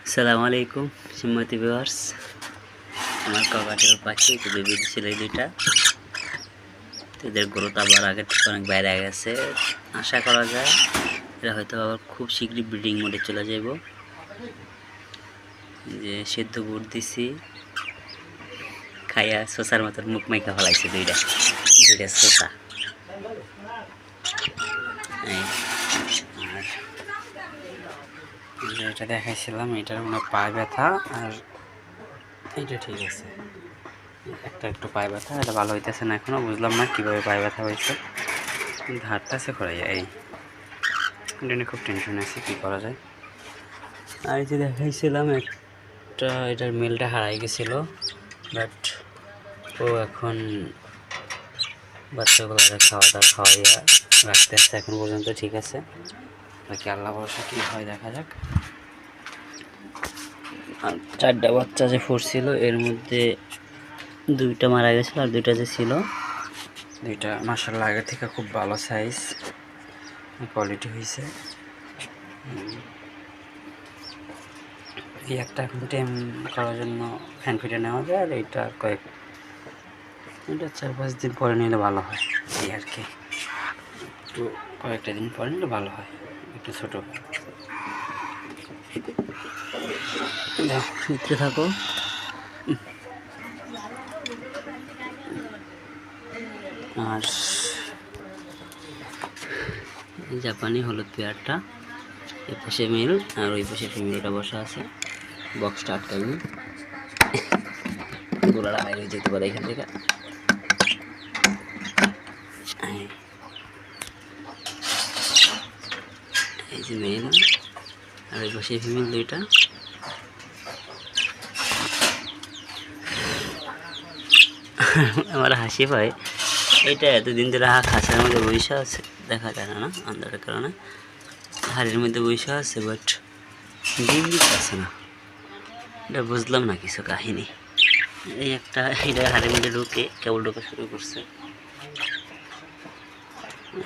আসসালামু আলাইকুম সম্মানিত ভিউয়ার্স, আমার ককাটের পাখি তো বেবি ছিল এই দুইটা। এদের গ্রোথ আবার আগের থেকে অনেক বাইরে গেছে। আশা করা যায় এরা হয়তো আবার খুব শীঘ্রই ব্রিডিং মোডে চলে যাব। যে সেদ্ধ গুড় দিছি, খাইয়া শোষার মতন মুখ মাইকা ফেলাইছে দুইটা শোষা। এটা দেখাইছিলাম, এটার মানে পায়ে ব্যথা আর এইটা ঠিক আছে, একটু পায়ে ব্যথা, এটা ভালো হইতেছে না এখনো। বুঝলাম না কীভাবে পায়ে ব্যথা হয়েছে, কিন্তু হাঁটতেছে করাই এই এটা নিয়ে খুব টেনশন আছে, কী করা যায়। আর এই যে দেখাইছিলাম একটা, এটার মেলটা হারাই গেছিলো, বাট ও এখন বাচ্চাগুলো খাওয়া দাওয়া খাওয়াইয়া রাখতে আসছে, এখন পর্যন্ত ঠিক আছে। বাকি আল্লাহ ভরসা কী হয় দেখা যাক। আর 4টা বাচ্চা যে ফুটছিল এর মধ্যে 2টা মারা গেছিলো, আর 2টা যে ছিল 2টা মাশাআল্লাহ আগের থেকে খুব ভালো সাইজ কোয়ালিটি হয়েছে। এই একটা এখন টেম করার জন্য ফ্যান ফিটে নেওয়া যায়, আর এইটা এটা 4-5 দিন পরে নিলে ভালো হয় এই আর কি। একটু কয়েকটা দিন পরে নিলে ভালো হয়, একটু ছোটো দেখতে থাকো। আর জাপানি হলুদ পেয়ারটা এই পাশে মেল আর ওই পাশে ফিমেলটা বসা আছে, বক্সটা আটকাইনি, গোলাটা বাইরে যেতে পারে এখান থেকে। এই যে মেল আর ওই পাশে ফিমেল 2টা। আমার হাসি পায়, এটা এতদিন ধরে খাঁচার মধ্যে বৈশা আছে, দেখা যায় না আন্দারের কারণে হাড়ির মধ্যে বৈশা আছে, বাট ডিম দিচ্ছে না। এটা বুঝলাম না কিছু কাহিনী। এই একটা এটা হাড়ির মধ্যে ঢুকে কেবল ঢোকা শুরু করছে।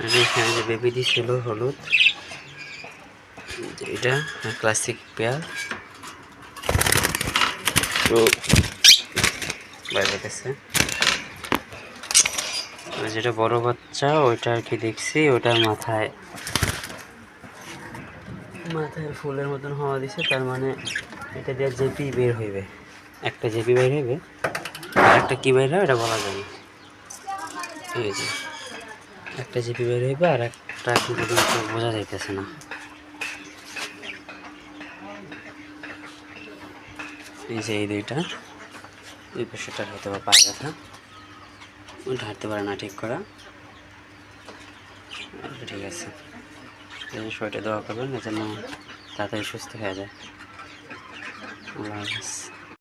আর এখানে যে বেবি দিছিল হলুদ, এটা ক্লাসিক পেয়ার, তো বাইরেছে। যেটা বড় বাচ্চা ওইটা আর কি দেখছি, ওটার মাথায় ফুলের মতন হওয়া দিছে, তার মানে এটা দিয়ে জেপি বের হইবে, একটা জেপি বের হইবে, আর একটা কী বের হয় এটা বলা যাবে। এই যে একটা জেপি বের হইবে, আর একটা কি পর্যন্ত বোঝা যাইতেছে না। এই যে এই 2টা, ওই পাশেটার হয়তো বা পায়ে ব্যথা, ওইটা হাঁটতে পারে না ঠিক করা। ঠিক আছে, শরীরটা দোয়া করবেন যেন তাড়াতাড়ি সুস্থ হয়ে যায়। আল্লাহ হাফেজ।